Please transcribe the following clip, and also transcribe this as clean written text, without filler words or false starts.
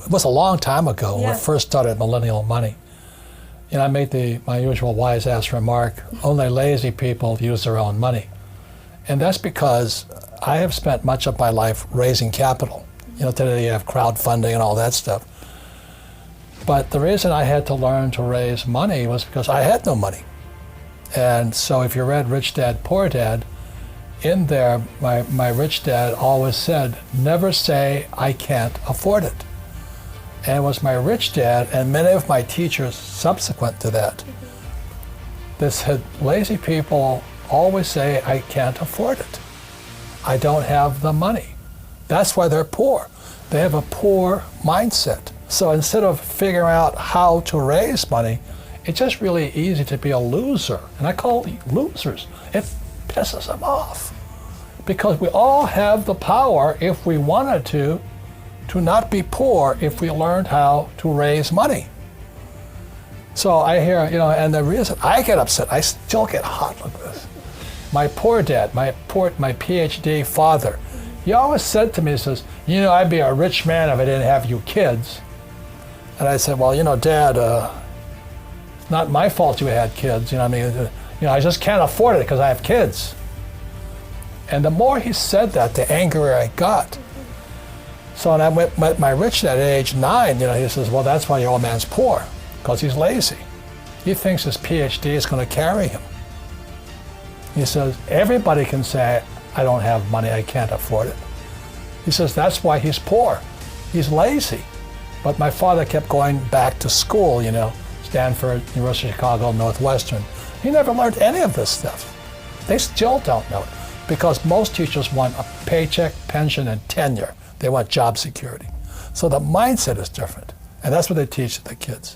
It was a long time ago when we Yeah. first started Millennial Money. I made my usual wise-ass remark, only lazy people use their own money. And that's because I have spent much of my life raising capital. Today you have crowdfunding and all that stuff. But the reason I had to learn to raise money was because I had no money. And so if you read Rich Dad, Poor Dad, in there, my rich dad always said, never say, I can't afford it. And it was my rich dad and many of my teachers subsequent to that that said, lazy people always say, I can't afford it. I don't have the money. That's why they're poor. They have a poor mindset. So instead of figuring out how to raise money, it's just really easy to be a loser. And I call it losers. It pisses them off. Because we all have the power, if we wanted to not be poor if we learned how to raise money. So I hear, and the reason I get upset, I still get hot like this. My poor dad, my PhD father, he always said to me, he says, I'd be a rich man if I didn't have you kids. And I said, well, Dad, it's not my fault you had kids. I just can't afford it because I have kids. And the more he said that, the angrier I got. So when I met my rich dad at age 9, he says, well, that's why your old man's poor, because he's lazy. He thinks his PhD is going to carry him. He says, everybody can say, I don't have money, I can't afford it. He says, that's why he's poor. He's lazy. But my father kept going back to school, Stanford, University of Chicago, Northwestern. He never learned any of this stuff. They still don't know it, because most teachers want a paycheck, pension, and tenure. They want job security. So the mindset is different. And that's what they teach the kids.